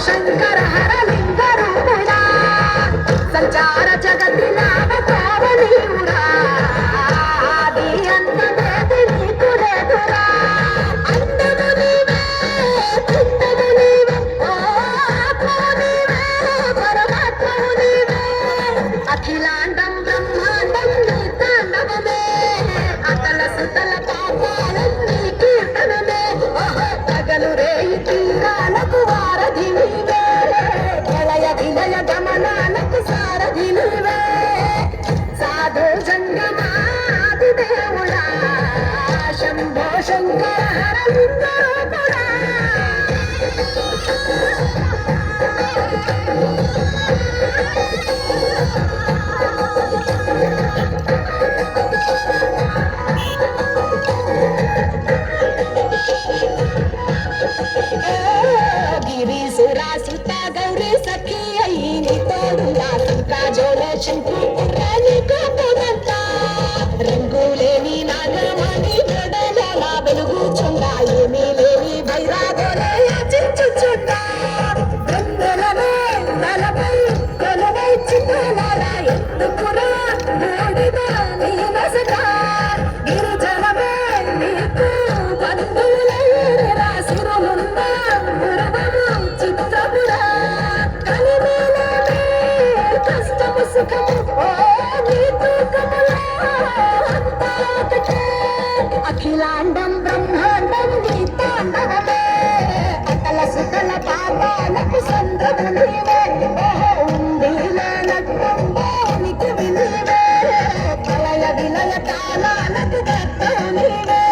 శంకర హర లింగ రూపుడా సంచార జగతి నామకోవ నీవురా ఆది అంతమేది నీకు లేదురా అందము నీవే పిండము నీవే ఓ ఆత్మవు నీవే పరమాత్మవు నీవే అఖిలాండం బ్రహ్మాండం నీ తాండవమే అతల సుతల పాపాలం నీ కీర్తనమే ఓహో పగలు రేయి తీరాలకు వారధి నీవే ప్రళయ విలయ గమనాలకు సారథి నీవే సాధు జంగమాది దేవుడా శంభో శంకర హర లింగ రూపుడా గిరీశురాసుత గౌరీ సఖి అయి నీ తోడుగా కాజోల శంకు రాణి కోపమంత రంగులేని నాగమణి గడల వెలుగుచుండా ఏమీ లేని భైరాగోలే యాచించుచుండా గంగలనే తలపై కొలవై చిన్నలారా ఎందుకురా మూడిద నీ నసట గిరిజనమే నీకు బంధువులైరా సిరులున్న మురవము చిత్రపురా కలిమేలనే కష్టము సుఖము ఓ నీ తూకములో అంతా ఒకటే అఖిలాండం బ్రహ్మాండం నీ తాండవమే అతల సుతల పాపాలకు సంద్రము నీవే ఓహో ఉండిలే నట్టంబో నీకు నీవే ప్రళయ విలయ కాలాలకు కర్త నీవే